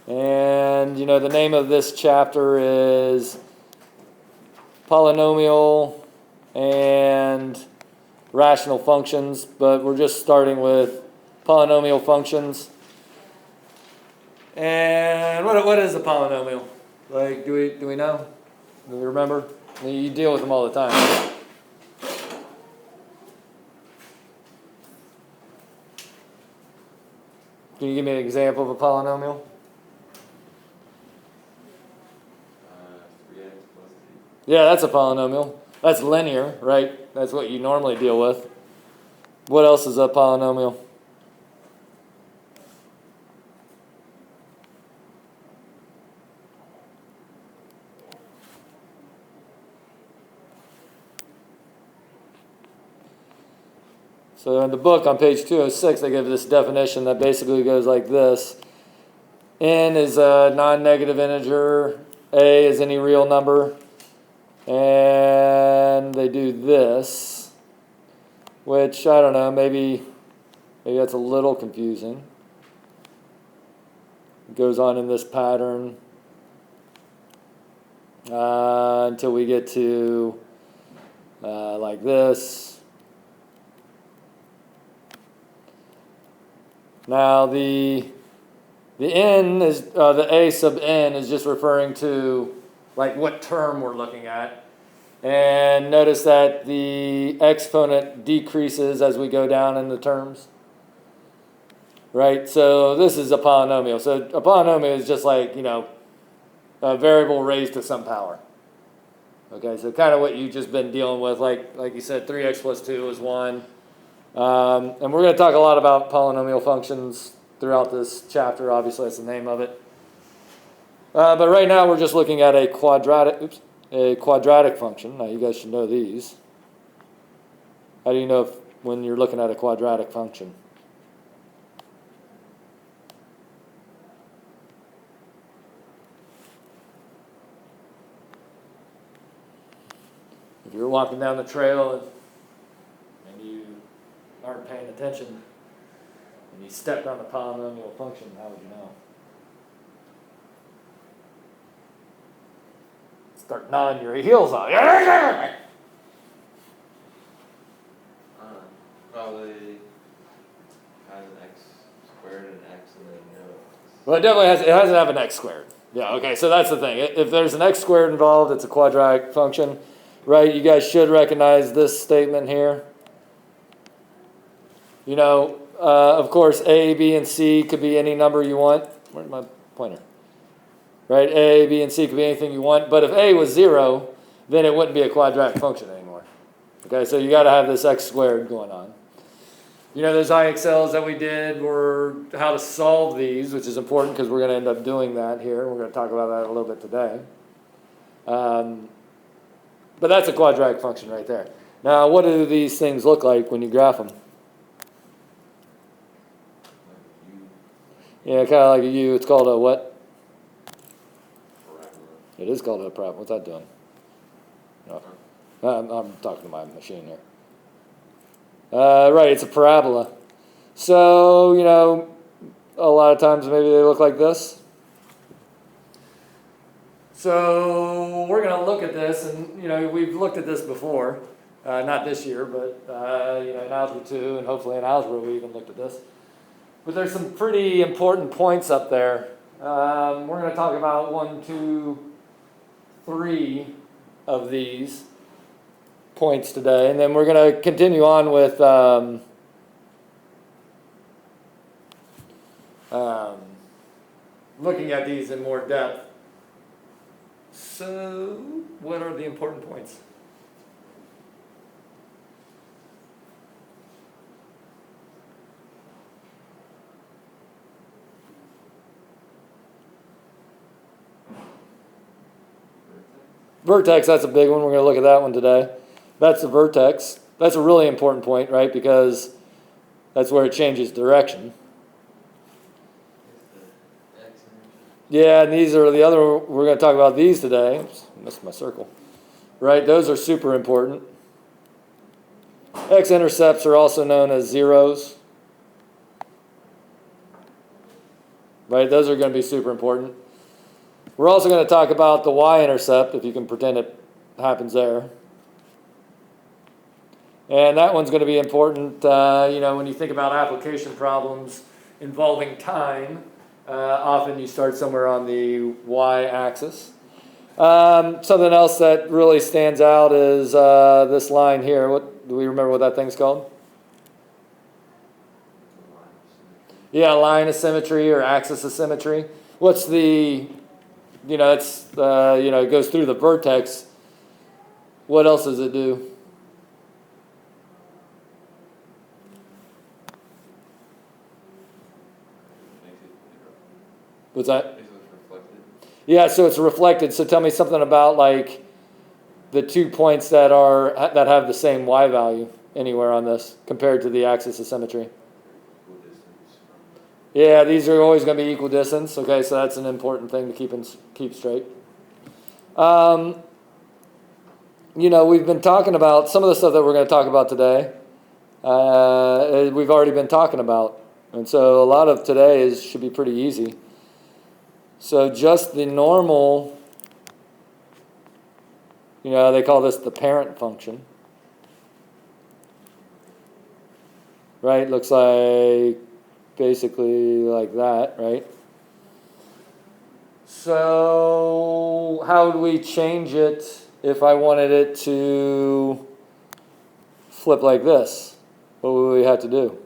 And, you know, the name of this chapter is Polynomial and Rational Functions, but we're just starting with polynomial functions. And what is a polynomial? Like, do we know? Do we remember? I mean, you deal with them all the time. Can you give me an example of a polynomial? 3x plus 2. Yeah, that's a polynomial. That's linear, right? That's what you normally deal with. What else is a polynomial? So in the book on page 206, they give this definition that basically goes like this. N is a non-negative integer. A is any real number. And they do this, which, I don't know, maybe that's a little confusing. It goes on in this pattern until we get to like this. Now the n is the a sub n is just referring to like what term we're looking at, and notice that the exponent decreases as we go down in the terms. Right, so this is a polynomial. So a polynomial is just like, you know, a variable raised to some power. Okay, so kind of what you've just been dealing with, like you said, 3x plus 2 is 1. And we're going to talk a lot about polynomial functions throughout this chapter. Obviously, that's the name of it. But right now, we're just looking at a quadratic function. Now, you guys should know these. How do you know when you're looking at a quadratic function? If you're walking down the trail and you aren't paying attention and you stepped on a polynomial function, how would you know? Start nodding your heels off. Probably has an x squared and x and then no x. Well, it definitely has. It doesn't have an x squared. Yeah. Okay. So that's the thing. If there's an x squared involved, it's a quadratic function, right? You guys should recognize this statement here. You know, of course, a, b, and c could be any number you want. Where's my pointer? Right. A, b, and c could be anything you want. But if a was 0, then it wouldn't be a quadratic function anymore. Okay. So you got to have this x squared going on. You know, those IXLs that we did were how to solve these, which is important because we're going to end up doing that here. We're going to talk about that a little bit today. But that's a quadratic function right there. Now, what do these things look like when you graph them? Yeah, kind of like a U. It's called a what? Parabola. It is called a parabola. What's that doing? No. I'm talking to my machine here. Right, it's a parabola. So, you know, a lot of times maybe they look like this. So we're going to look at this, and, you know, we've looked at this before. Not this year, but, you know, in Algebra 2, and hopefully in Algebra we even looked at this. But there's some pretty important points up there. We're going to talk about 1, 2, 3 of these points today, and then we're going to continue on with looking at these in more depth. So, what are the important points? Vertex, that's a big one. We're going to look at that one today. That's the vertex. That's a really important point, right? Because that's where it changes direction. Yeah, and these are the other, we're going to talk about these today. Oops, I missed my circle. Right, those are super important. X-intercepts are also known as zeros. right? Those are going to be super important. We're also going to talk about the Y-intercept, if you can pretend it happens there. And that one's going to be important, when you think about application problems involving time, often you start somewhere on the Y-axis. Something else that really stands out is this line here. Do we remember what that thing's called? Yeah, line of symmetry or axis of symmetry. What's the, it goes through the vertex. What else does it do? What's that? Yeah, so it's reflected. So tell me something about like the 2 points that have the same y value anywhere on this compared to the axis of symmetry. Yeah, these are always going to be equal distance. Okay, so that's an important thing to keep straight. We've been talking about some of the stuff that we're going to talk about today. We've already been talking about, and so a lot of today should be pretty easy. So just the normal, they call this the parent function. Right? Looks like basically like that, right? So how would we change it if I wanted it to flip like this? What would we have to do?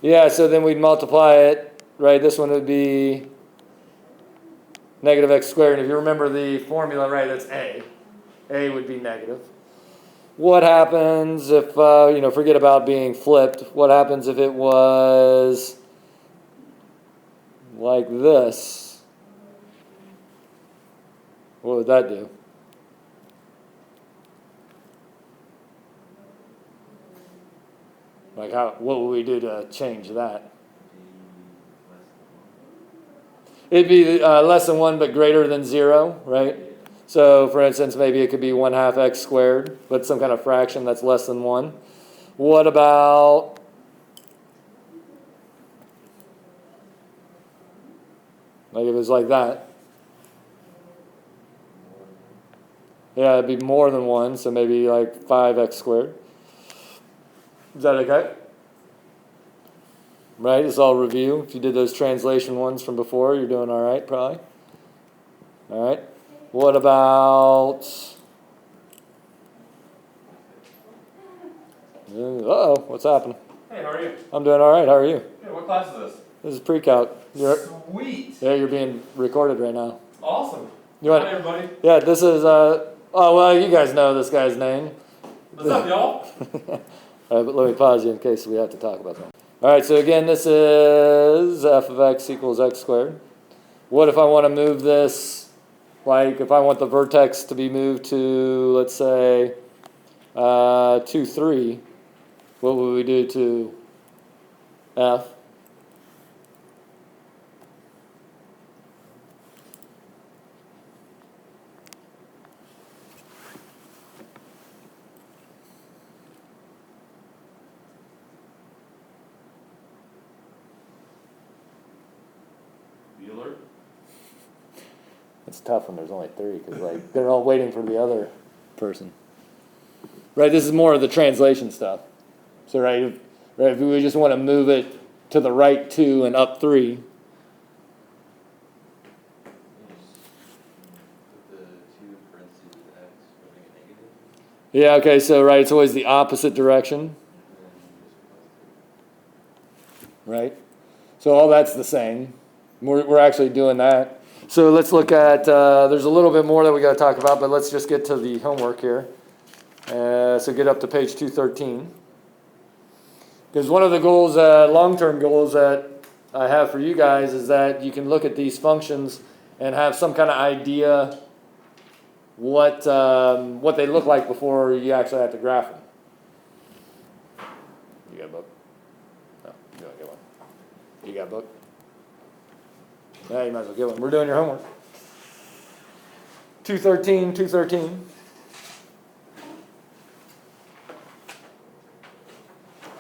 Yeah, so then we'd multiply it, right? This one would be negative x squared. And if you remember the formula, right, that's a. A would be negative. What happens if, forget about being flipped. What happens if it was like this? What would that do? What would we do to change that? It'd be less than 1 but greater than 0, right? So, for instance, maybe it could be 1/2 x squared, but some kind of fraction that's less than 1. What about like if it was like that? Yeah, it'd be more than 1, so maybe like 5x squared. Is that okay? Right, it's all review. If you did those translation ones from before, you're doing all right, probably. All right. What about... Uh-oh, what's happening? Hey, how are you? I'm doing all right. How are you? Hey, what class is this? This is pre-calc. Sweet. Yeah, you're being recorded right now. Awesome. Hi, everybody. Yeah, this is... you guys know this guy's name. What's up, y'all? All right, but let me pause you in case we have to talk about that. All right, so again, this is f of x equals x squared. What if I want to move this, like if I want the vertex to be moved to, let's say, 2, 3, what would we do to f? It's tough when there's only 3 because they're all waiting for the other person. Right, this is more of the translation stuff. So if we just want to move it to the right 2 and up 3. Put the 2 parentheses x, putting a negative. Yeah, okay, so it's always the opposite direction. Right? So all that's the same. We're actually doing that. So let's look at, there's a little bit more that we got to talk about, but let's just get to the homework here. So get up to page 213. Because one of the goals, long-term goals that I have for you guys is that you can look at these functions and have some kind of idea what they look like before you actually have to graph them. You got a book? No, you don't get one. You got a book? Yeah, you might as well get one. We're doing your homework. 213.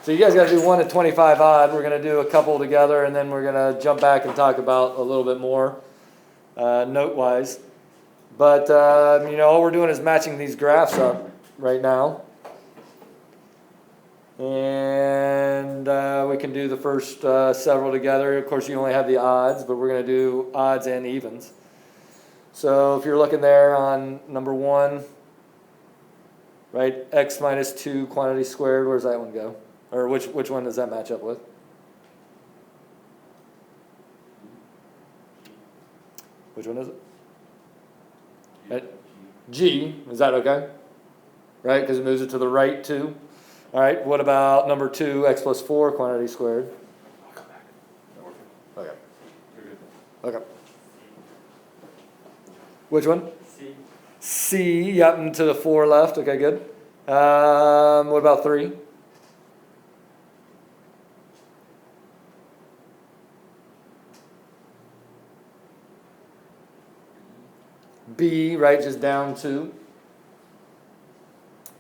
So you guys got to do 1 to 25 odd. We're going to do a couple together, and then we're going to jump back and talk about a little bit more note-wise. But, all we're doing is matching these graphs up right now. And we can do the first several together. Of course, you only have the odds, but we're going to do odds and evens. So if you're looking there on number 1, right, x minus 2 quantity squared, where's that one go? Or which one does that match up with? Which one is it? G, is that okay? Right, because it moves it to the right too. All right, what about number 2, x plus 4 quantity squared? I'll come back. Okay. You're good. Okay. Which one? C. C, yep, and to the 4 left. Okay, good. What about 3? B, right, just down 2.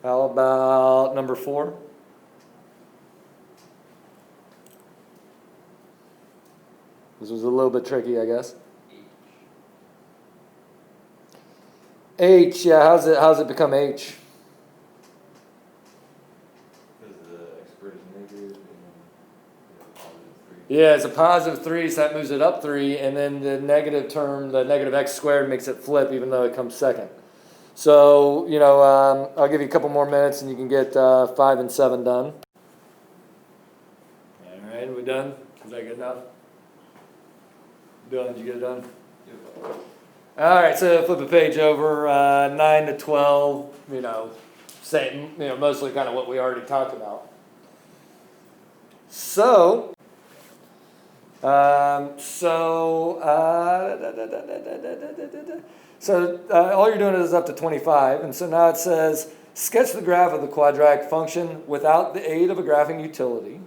How about number 4? This was a little bit tricky, I guess. H, yeah, how's it become H? Because the x squared is negative and positive 3. Yeah, it's a positive 3, so that moves it up 3, and then the negative term, the negative x squared, makes it flip even though it comes second. So, I'll give you a couple more minutes and you can get 5 and 7 done. All right, are we done? Is that good enough? Done, did you get it done? Yep. All right, so flip a page over, 9 to 12, same, mostly kind of what we already talked about. So all you're doing is up to 25, and so now it says, sketch the graph of the quadratic function without the aid of a graphing utility,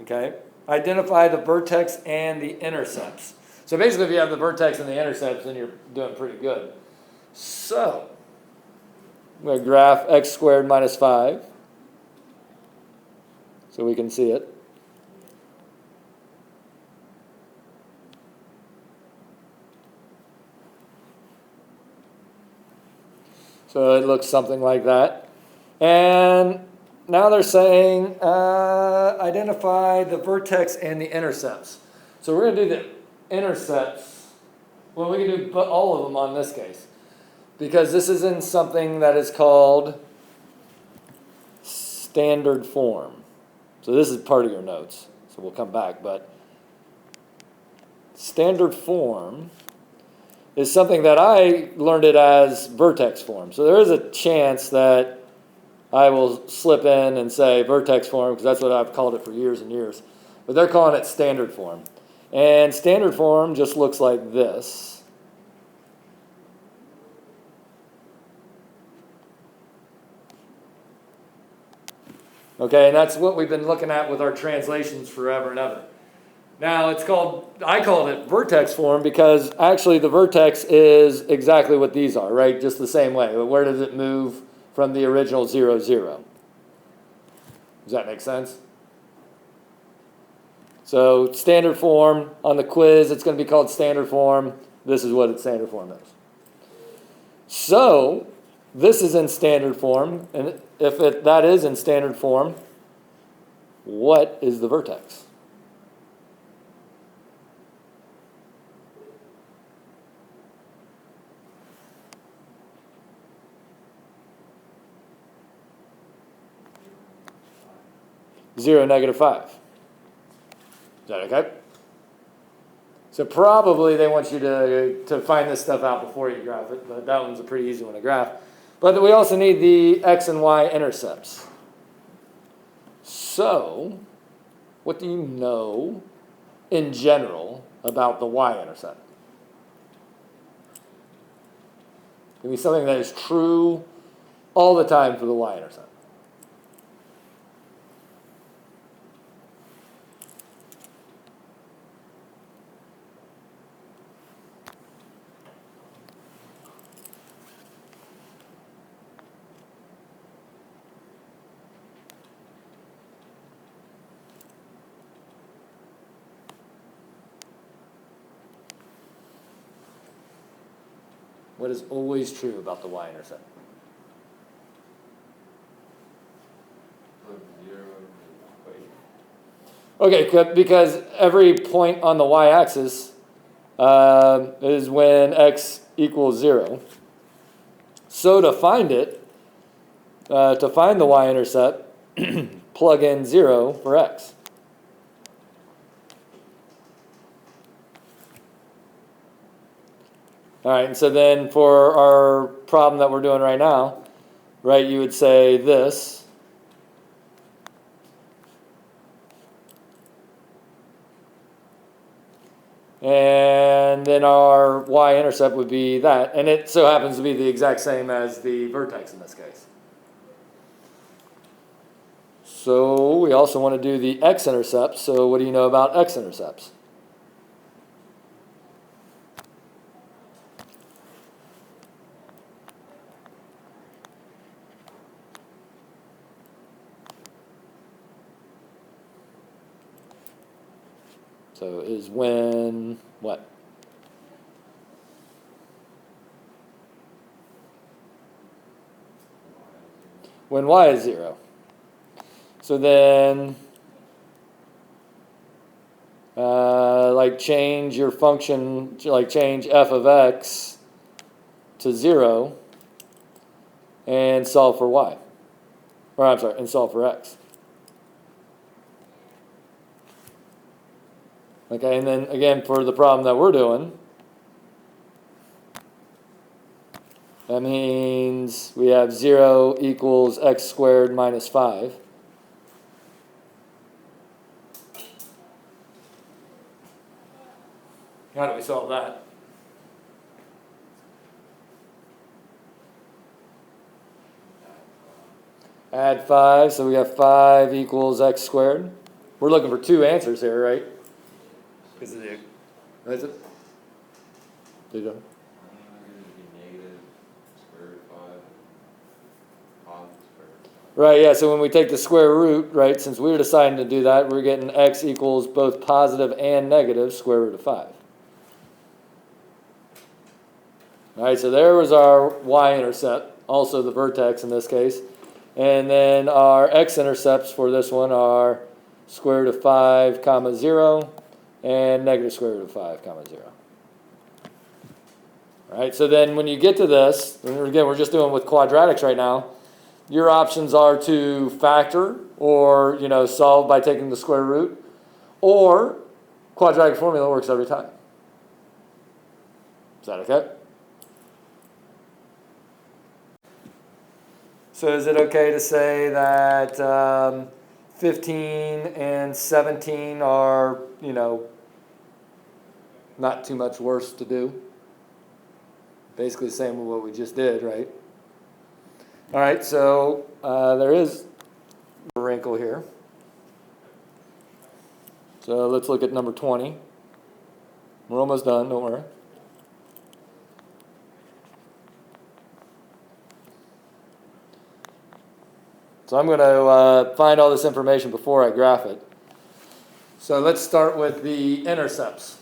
okay? Identify the vertex and the intercepts. So basically, if you have the vertex and the intercepts, then you're doing pretty good. So I'm going to graph x squared minus 5 so we can see it. So it looks something like that. And now they're saying identify the vertex and the intercepts. So we're going to do the intercepts. Well, we can do all of them on this case, because this is in something that is called standard form. So this is part of your notes, so we'll come back. But standard form is something that I learned it as vertex form. So there is a chance that I will slip in and say vertex form, because that's what I've called it for years and years. But they're calling it standard form. And standard form just looks like this. Okay, and that's what we've been looking at with our translations forever and ever. Now I called it vertex form because actually the vertex is exactly what these are, right? Just the same way. But where does it move from the original 0, 0? Does that make sense? So standard form, on the quiz, it's going to be called standard form. This is what its standard form is. So this is in standard form, and if that is in standard form, what is the vertex? Zero, -5. Is that okay? So probably they want you to find this stuff out before you graph it, but that one's a pretty easy one to graph. But we also need the x and y intercepts. So what do you know in general about the y-intercept? Give me something that is true all the time for the y-intercept. What is always true about the y-intercept? Put 0 in the equation. Okay, because every point on the y-axis is when x equals 0. So to find it, to find the y-intercept, plug in 0 for x. All right, and so then for our problem that we're doing right now, right, you would say this. And then our y-intercept would be that. And it so happens to be the exact same as the vertex in this case. So we also want to do the x-intercept. So what do you know about x-intercepts? So is when what? When y is 0. So then, like change your function, like change f of x to 0 and solve for y. Or I'm sorry, and solve for x. Okay, and then again for the problem that we're doing, that means we have 0 equals x squared minus 5. How do we solve that? Add 5, so we have 5 equals x squared. We're looking for two answers here, right? Is it? Is it? There you go. It'd be negative square root 5 and positive square root 5. Right, yeah, so when we take the square root, right, since we were deciding to do that, we're getting x equals both positive and negative square root of 5. All right, so there was our y-intercept, also the vertex in this case. And then our x-intercepts for this one are square root of 5, comma 0, and negative square root of 5, comma 0. All right, so then when you get to this, and again, we're just doing with quadratics right now, your options are to factor or, solve by taking the square root, or quadratic formula works every time. Is that okay? So is it okay to say that 15 and 17 are, not too much worse to do? Basically the same with what we just did, right? All right, so there is a wrinkle here. So let's look at number 20. We're almost done, don't worry. So I'm going to find all this information before I graph it. So let's start with the intercepts.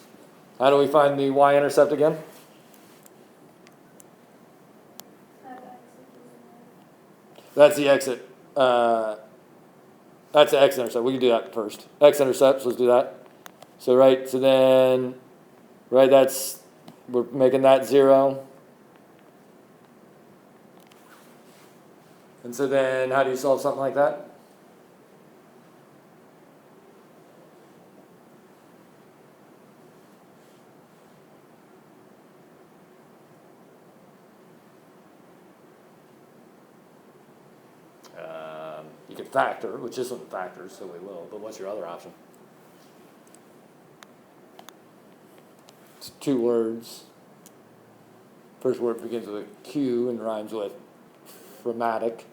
How do we find the y-intercept again? That's the exit. That's the x-intercept. We can do that first. X-intercepts, let's do that. So then, we're making that 0. And so then, how do you solve something like that? You could factor, which isn't factors, so we will. But what's your other option? It's 2 words. First word begins with a Q and rhymes with chromatic.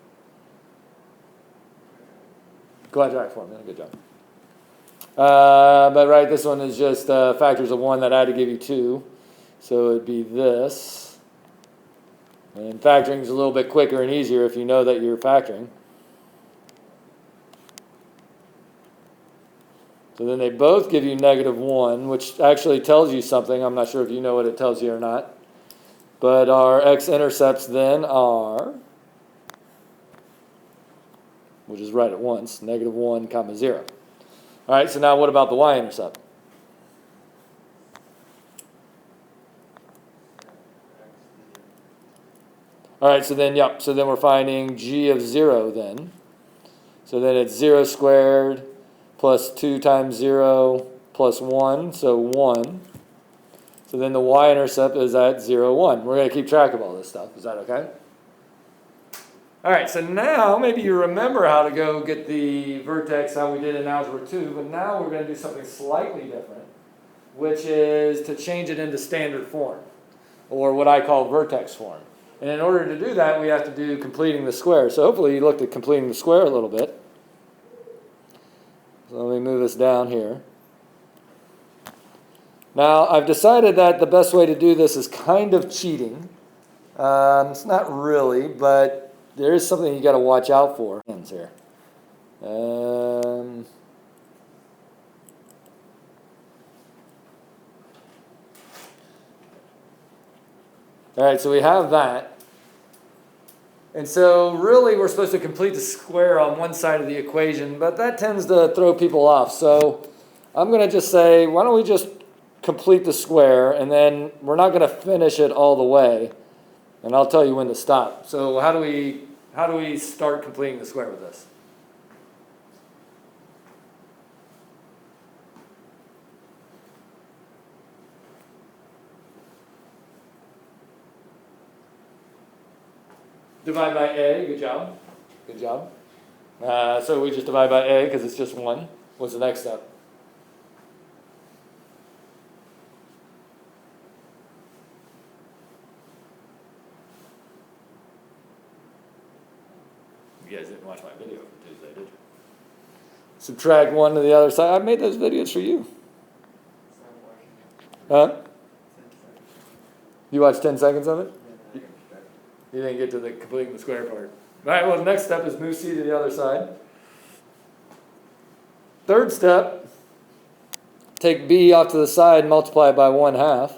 Quadratic Formula, good job. But this one is just factors of 1 that I had to give you 2. So it'd be this. And factoring is a little bit quicker and easier if you know that you're factoring. So then they both give you -1, which actually tells you something. I'm not sure if you know what it tells you or not. But our x-intercepts then are, we'll just write it once, negative 1, comma 0. All right, so now what about the y-intercept? All right, so then, yep, so then we're finding g of 0 then. So then it's 0 squared plus 2 times 0 plus 1, so 1. So then the y-intercept is at 0, 1. We're going to keep track of all this stuff. Is that okay? All right, so now maybe you remember how to go get the vertex, how we did in Algebra 2, but now we're going to do something slightly different, which is to change it into standard form, or what I call vertex form. And in order to do that, we have to do completing the square. So hopefully you looked at completing the square a little bit. So let me move this down here. Now, I've decided that the best way to do this is kind of cheating. It's not really, but there is something you got to watch out for. Here. All right, so we have that. And so really we're supposed to complete the square on one side of the equation, but that tends to throw people off. So I'm going to just say, why don't we just complete the square, and then we're not going to finish it all the way, and I'll tell you when to stop. So how do we start completing the square with this? Divide by a, good job. Good job. So we just divide by a because it's just 1. What's the next step? You guys didn't watch my video for Tuesday, did you? Subtract 1 to the other side. I made those videos for you. Huh? You watched 10 seconds of it? You didn't get to the completing the square part. All right, well, the next step is move c to the other side. Third step, take b off to the side, multiply it by 1/2.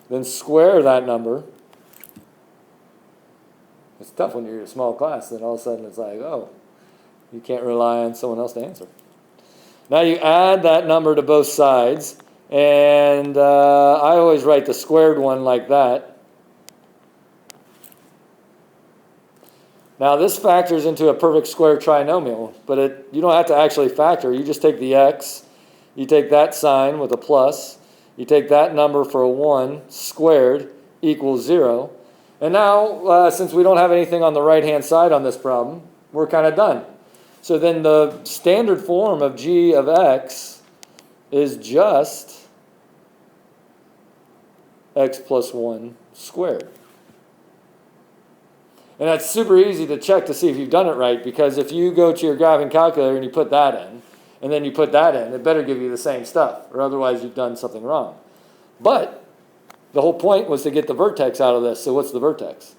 Then square that number. It's tough when you're in a small class, then all of a sudden it's like, oh, you can't rely on someone else to answer. Now you add that number to both sides, and I always write the squared one like that. Now this factors into a perfect square trinomial, but you don't have to actually factor. You just take the x, you take that sign with a plus, you take that number for a 1 squared equals 0. And now, since we don't have anything on the right-hand side on this problem, we're kind of done. So then the standard form of g of x is just x plus 1 squared. And that's super easy to check to see if you've done it right, because if you go to your graphing calculator and you put that in, and then you put that in, it better give you the same stuff, or otherwise you've done something wrong. But the whole point was to get the vertex out of this. So what's the vertex?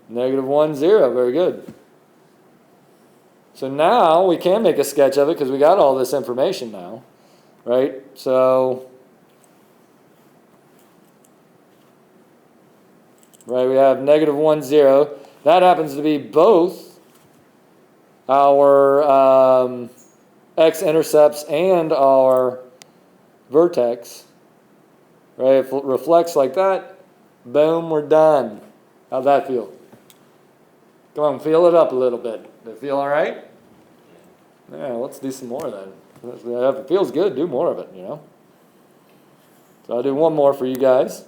Negative 1, 0. Very good. So now we can make a sketch of it because we got all this information now, right? So, right, we have negative 1, 0. That happens to be both our x-intercepts and our vertex, right? If it reflects like that, boom, we're done. How'd that feel? Come on, feel it up a little bit. Does it feel all right? Yeah, let's do some more then. If it feels good, do more of it, you know? So I'll do one more for you guys.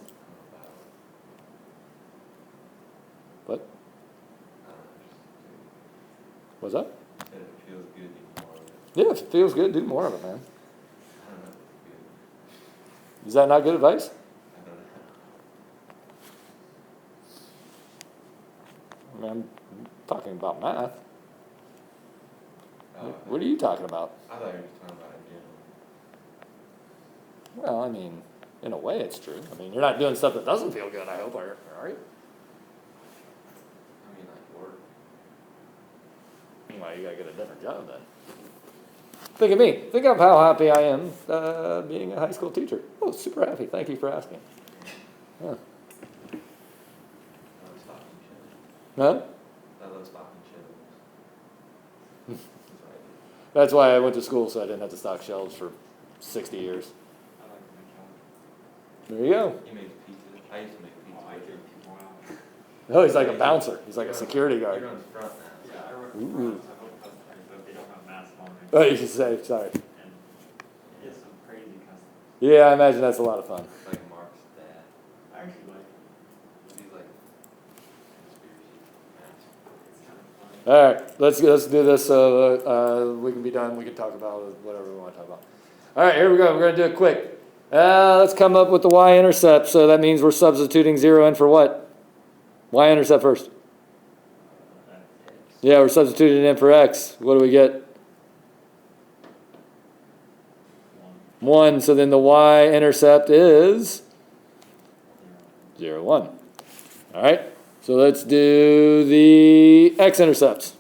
What? What's that? If it feels good, do more of it. Yeah, if it feels good, do more of it, man. Is that not good advice? I mean, I'm talking about math. What are you talking about? I thought you were just talking about it in Well, general. I mean, in a way it's true. I mean, you're not doing stuff that doesn't feel good, I hope, are you? I mean, like work. Meanwhile, you gotta get a different job then. Think of me. Think of how happy I am being a high school teacher. Oh, super happy. Thank you for asking. Huh? I love stocking shelves. Huh? I love stocking shelves. That's why I went to school, so I didn't have to stock shelves for 60 years. I like to make There you go. He makes pizza. I used to make pizza. I give people out. Oh, he's like a bouncer. He's like a security He guard. runs front now. Yeah, I run Ooh. runs. I hope that they don't have masks on. Oh, you should say, sorry. And get some crazy customers. Yeah, I imagine that's a lot of fun. It's like Mark's dad. I actually like it. He's like conspiracy mask. It's kind of funny. All right, let's do this so we can be done. We can talk about whatever we want to talk about. All right, here we go. We're going to do it quick. Let's come up with the Y-intercept. So that means we're substituting 0 in for what? Y-intercept first. Yeah, we're substituting in for x. What do we get? 1. So then the Y-intercept is 0, 1. All right, so let's do the X-intercepts.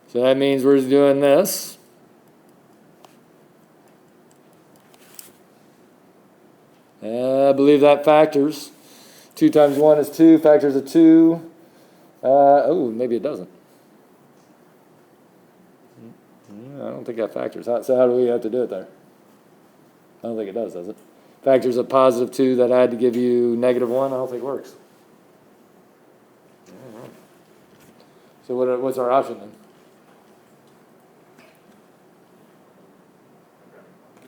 So that means we're doing this. I believe that factors. 2 times 1 is 2, factors of 2. Oh, maybe it doesn't. I don't think that factors. So how do we have to do it there? I don't think it does it? Factors of positive 2 that I had to give you negative 1, I don't think works. So what's our option then?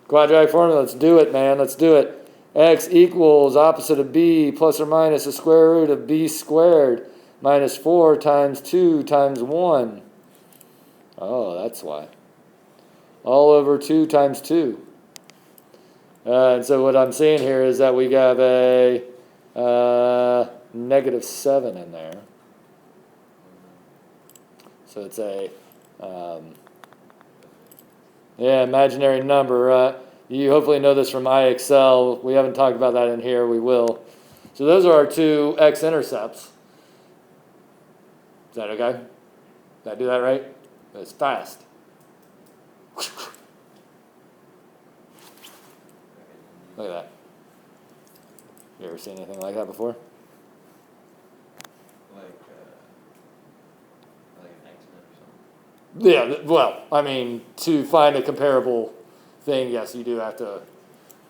Quadratic formula, let's do it, man, let's do it. X equals opposite of b plus or minus the square root of b squared minus 4 times 2 times 1. Oh, that's why. All over 2 times 2. And so what I'm seeing here is that we have a negative 7 in there. So it's a imaginary number. You hopefully know this from IXL. We haven't talked about that in here. We will. So those are our 2 X-intercepts. Is that okay? Did I do that right? It's fast. Look at that. You ever seen anything like that before? Like an X-Men or something. Yeah, well, I mean, to find a comparable thing, yes, you do have to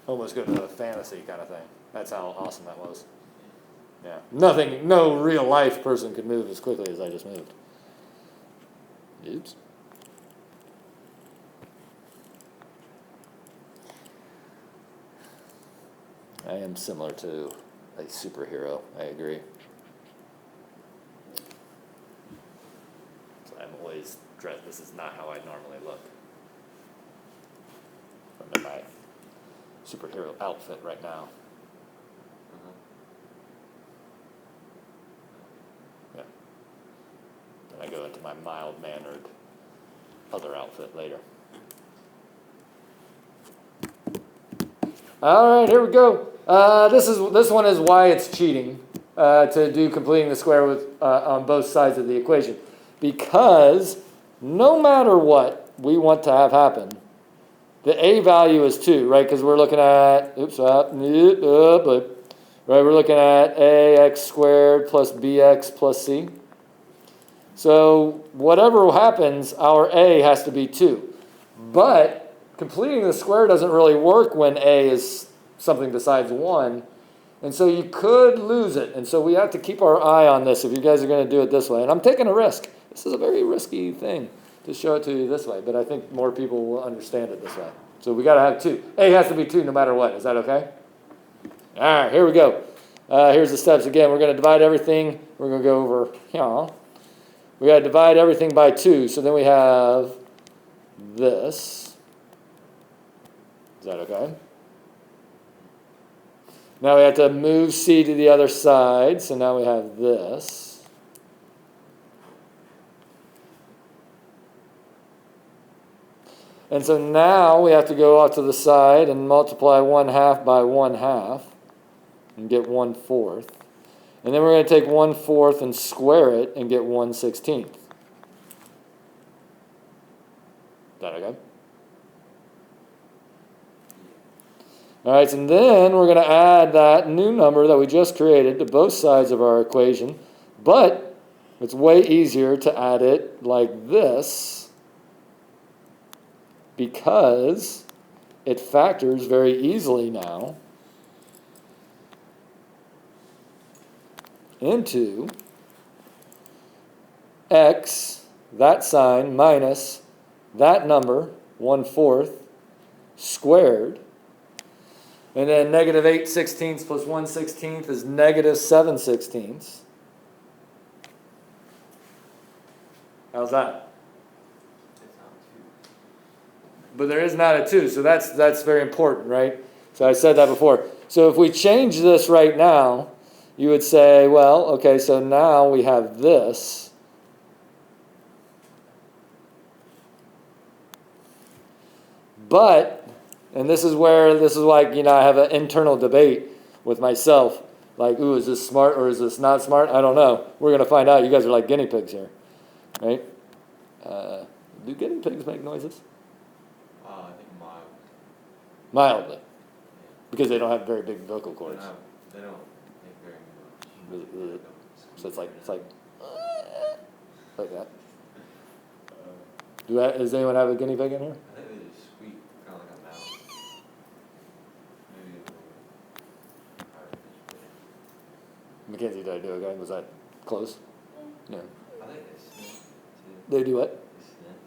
almost go to a fantasy kind of thing. That's how awesome that was. Yeah, no real life person could move as quickly as I just moved. Oops. I am similar to a superhero, I agree. So I'm always dressed, this is not how I normally look. I'm in my superhero outfit right now. Yeah. Then I go into my mild-mannered other outfit later. All right, here we go. This one is why it's cheating to do completing the square with on both sides of the equation, because no matter what we want to have happen, the a value is 2, right? Because we're looking at we're looking at ax squared plus bx plus c. So whatever happens, our a has to be 2, but completing the square doesn't really work when a is something besides 1, and so you could lose it. And so we have to keep our eye on this if you guys are going to do it this way. And I'm taking a risk. This is a very risky thing to show it to you this way, but I think more people will understand it this way. So we got to have 2. A has to be 2 no matter what. Is that okay? All right, here we go. Here's the steps again. We're going to divide everything. We're going to go over here. We got to divide everything by 2. So then we have this. Is that okay? Now we have to move c to the other side. So now we have this. And so now we have to go off to the side and multiply 1/2 by 1/2 and get 1/4. And then we're going to take 1/4 and square it and get 1/16. Is that okay? All right, and then we're going to add that new number that we just created to both sides of our equation, but it's way easier to add it like this because it factors very easily now into x, that sign, minus that number, 1/4, squared. And then negative 8/16 plus 1/16 is negative 7/16. How's that? It's not two. But there is not a 2, so that's very important, right? So I said that before. So if we change this right now, you would say, well, okay, so now we have this. But, and this is like, I have an internal debate with myself. Like, ooh, is this smart or is this not smart? I don't know. We're going to find out. You guys are like guinea pigs here, right? Do guinea pigs make noises? I think mild. Mildly. Because they don't have very big vocal cords. They don't make very much. So it's like that. Does anyone have a guinea pig in here? I think they just squeak kind of like a mouse. Maybe a little higher pitch. Mackenzie, did I do okay? Was that close? Yeah. I think they sniff too. They do what? They sniff.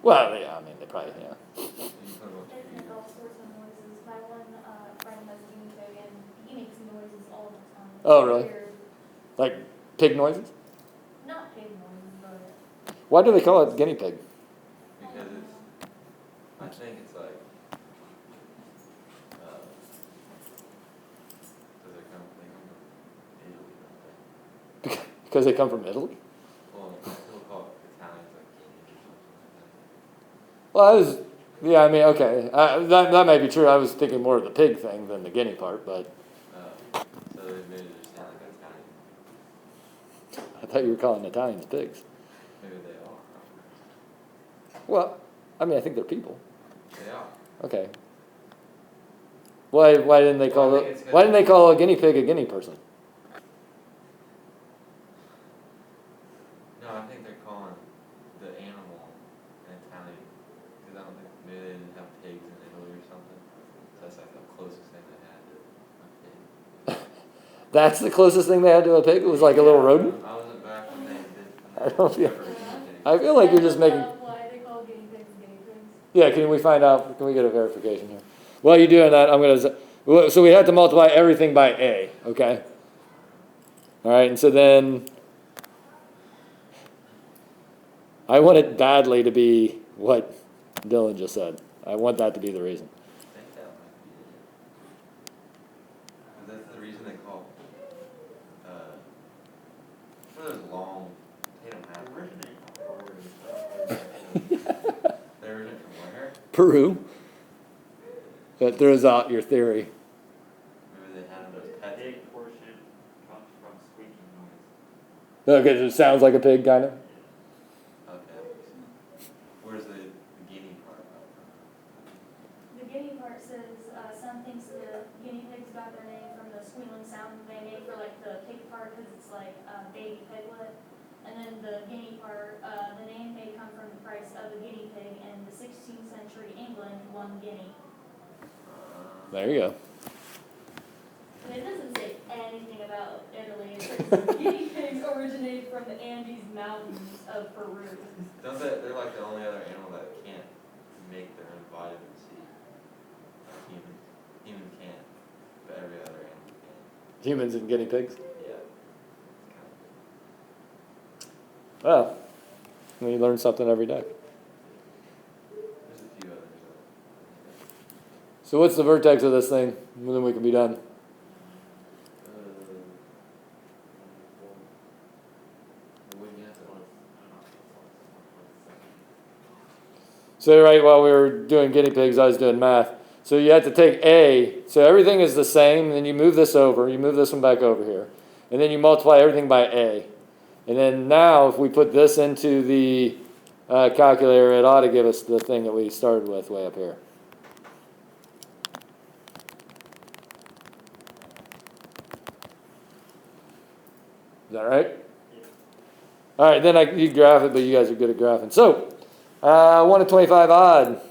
Well, yeah, I mean, they probably, yeah. You put them up to They your make ear. all sorts of noises. My one friend has a guinea pig and he makes noises all the time. Oh, really? Weird. Like pig noises? Not pig noises, but Why do they call it guinea pig? Because it's, I think it's like, does it come from Italy, don't they? Because they come from Italy? Well, people call it Italians like guineas or something like that. Well, yeah, I mean, okay. That might be true. I was thinking more of the pig thing than the guinea part, but So they maybe they just sound like Italian. I thought you were calling Italians pigs. Maybe they are. Well, I mean, I think they're people. They are. Okay. Why didn't they call Well, I think it's 'cause- why didn't they call a guinea pig a guinea person? No, I think they're calling the animal an Italian. Because I don't think maybe they didn't have pigs in Italy or something. So that's like the closest thing they had to a pig. That's the closest thing they had to a pig? It was like a little rodent? I wasn't back when they did. I don't feel- When they did I feel like you're just making... why they call guinea pigs guinea pigs. Yeah, can we find out? Can we get a verification here? While you're doing that, I'm going to... So we had to multiply everything by a, okay? All right, and so then... I want it badly to be what Dylan just said. I want that to be the reason. I think that might be it. 'Cause that's the reason they call, for those long, they don't have. Originate from They originate from where? Peru. That throws out your theory. Maybe they had those a pets. big portion comes from squeaking noise. Okay, so it sounds like a pig, kind of? Okay, that makes sense. Where's the guinea part come from? The guinea part says some thinks the guinea pigs got their name from the squealing sound they make for like the pig part because it's like a baby piglet. And then the guinea part, the name may come from the price of a guinea pig in the 16th century England, 1 guinea. There you go. And it doesn't say anything about Italy. It says guinea pigs originate from the Andes Mountains of Peru. Don't they, they're like the only other animal that can't make their own vitamin C. Like humans. Humans can't, but every other animal can. Humans and guinea pigs? Yeah. It's kind of, Well, you learn something every day. there's a few others. So what's the vertex of this thing? And then we can be done. Wouldn't you have to So right while we were doing guinea pigs, I was doing math. So you have to take A, so everything is the same, then you move this over, you move this one back over here. and then you multiply everything by A. And then now, if we put this into the calculator, it ought to give us the thing that we started with way up here. Is that right? All right, then you graph it, but you guys are good at graphing. So, 1 to 25 odd.